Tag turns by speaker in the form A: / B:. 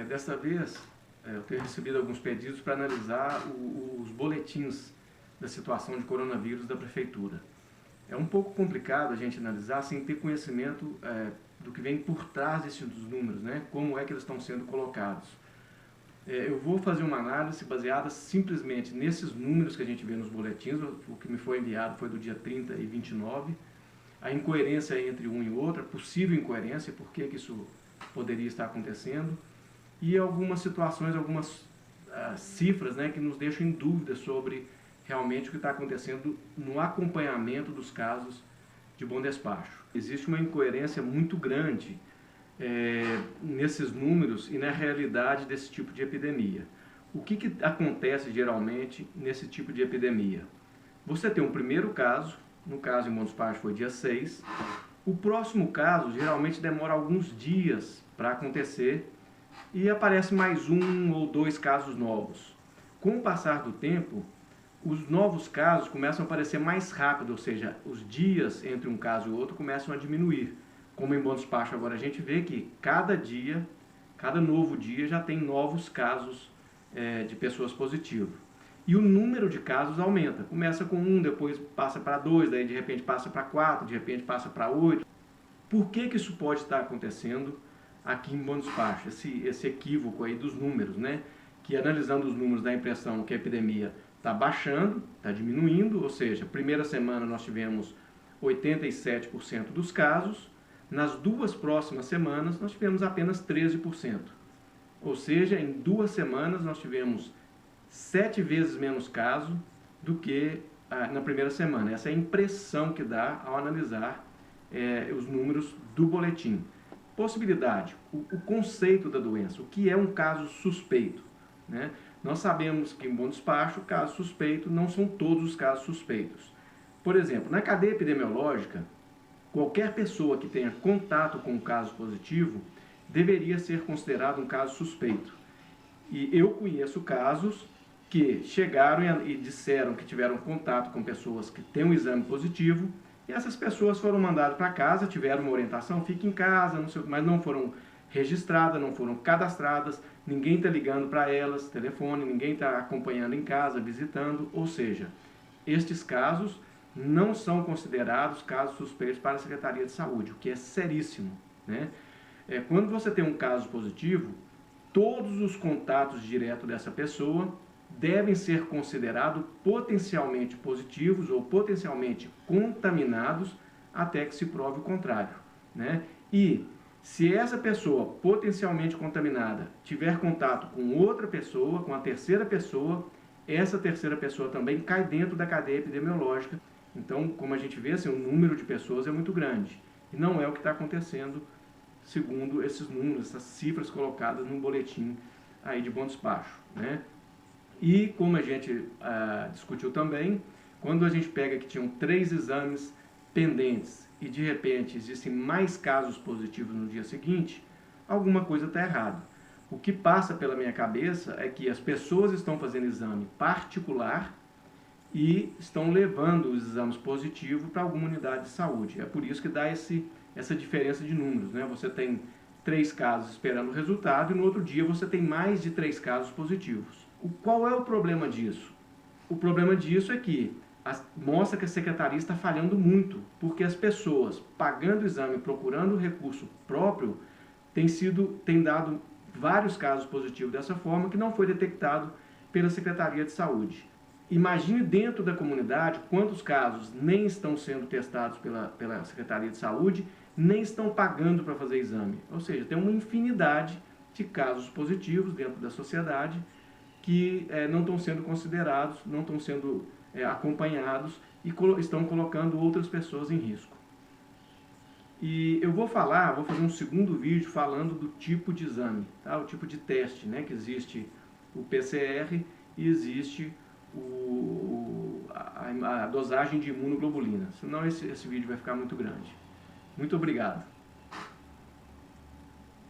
A: Dessa vez, eu tenho recebido alguns pedidos para analisar os boletins da situação de coronavírus da Prefeitura. É um pouco complicado a gente analisar sem ter conhecimento do que vem por trás desses números, né? Como é que eles estão sendo colocados. Eu vou fazer uma análise baseada simplesmente nesses números que a gente vê nos boletins. O que me foi enviado foi do dia 30 e 29. A incoerência entre um e outro, a possível incoerência, por que isso poderia estar acontecendo, e algumas situações, algumas cifras, né, que nos deixam em dúvida sobre realmente o que está acontecendo no acompanhamento dos casos de bom despacho. Existe uma incoerência muito grande nesses números e na realidade desse tipo de epidemia. O que acontece geralmente nesse tipo de epidemia? Você tem um primeiro caso, no caso em Bom Despacho foi dia 6, o próximo caso geralmente demora alguns dias para acontecer e aparece mais um ou dois casos novos. Com o passar do tempo, os novos casos começam a aparecer mais rápido, ou seja, os dias entre um caso e outro começam a diminuir. Como em Bom Despacho agora a gente vê que cada dia, cada novo dia já tem novos casos de pessoas positivas. E o número de casos aumenta. Começa com 1, depois passa para 2, daí de repente passa para 4, de repente passa para 8. Por que isso pode estar acontecendo aqui em Bom Despacho? Esse equívoco aí dos números, né? Que analisando os números dá a impressão que a epidemia está baixando, está diminuindo, ou seja, primeira semana nós tivemos 87% dos casos, nas duas próximas semanas nós tivemos apenas 13%. Ou seja, em 2 semanas nós tivemos 7 vezes menos casos do que na primeira semana. Essa é a impressão que dá ao analisar os números do boletim. Possibilidade, o conceito da doença, o que é um caso suspeito, né? Nós sabemos que em Bom Despacho, caso suspeito não são todos os casos suspeitos. Por exemplo, na cadeia epidemiológica, qualquer pessoa que tenha contato com um caso positivo deveria ser considerado um caso suspeito. E eu conheço casos que chegaram e disseram que tiveram contato com pessoas que têm um exame positivo, e essas pessoas foram mandadas para casa, tiveram uma orientação, fique em casa, não sei, mas não foram registradas, não foram cadastradas, ninguém está ligando para elas, telefone, ninguém está acompanhando em casa, visitando, ou seja, estes casos não são considerados casos suspeitos para a Secretaria de Saúde, o que é seríssimo, né? Quando você tem um caso positivo, todos os contatos diretos dessa pessoa devem ser considerados potencialmente positivos ou potencialmente contaminados até que se prove o contrário, né? E se essa pessoa potencialmente contaminada tiver contato com outra pessoa, com a terceira pessoa, essa terceira pessoa também cai dentro da cadeia epidemiológica. Então, como a gente vê, assim, o número de pessoas é muito grande. E não é o que está acontecendo segundo esses números, essas cifras colocadas no boletim aí de Bom Despacho, né? E como a gente discutiu também, quando a gente pega que tinham 3 exames pendentes e de repente existem mais casos positivos no dia seguinte, alguma coisa está errada. O que passa pela minha cabeça é que as pessoas estão fazendo exame particular e estão levando os exames positivos para alguma unidade de saúde. É por isso que dá essa diferença de números, né? Você tem 3 casos esperando o resultado e no outro dia você tem mais de 3 casos positivos. Qual é o problema disso? O problema disso é que mostra que a secretaria está falhando muito, porque as pessoas pagando o exame, procurando o recurso próprio, tem dado vários casos positivos dessa forma que não foi detectado pela Secretaria de Saúde. Imagine dentro da comunidade quantos casos nem estão sendo testados pela Secretaria de Saúde, nem estão pagando para fazer exame. Ou seja, tem uma infinidade de casos positivos dentro da sociedade que não estão sendo considerados, não estão sendo acompanhados e estão colocando outras pessoas em risco. E eu vou fazer um segundo vídeo falando do tipo de exame, tá? O tipo de teste, né? Que existe o PCR e existe a dosagem de imunoglobulina. Senão esse vídeo vai ficar muito grande. Muito obrigado.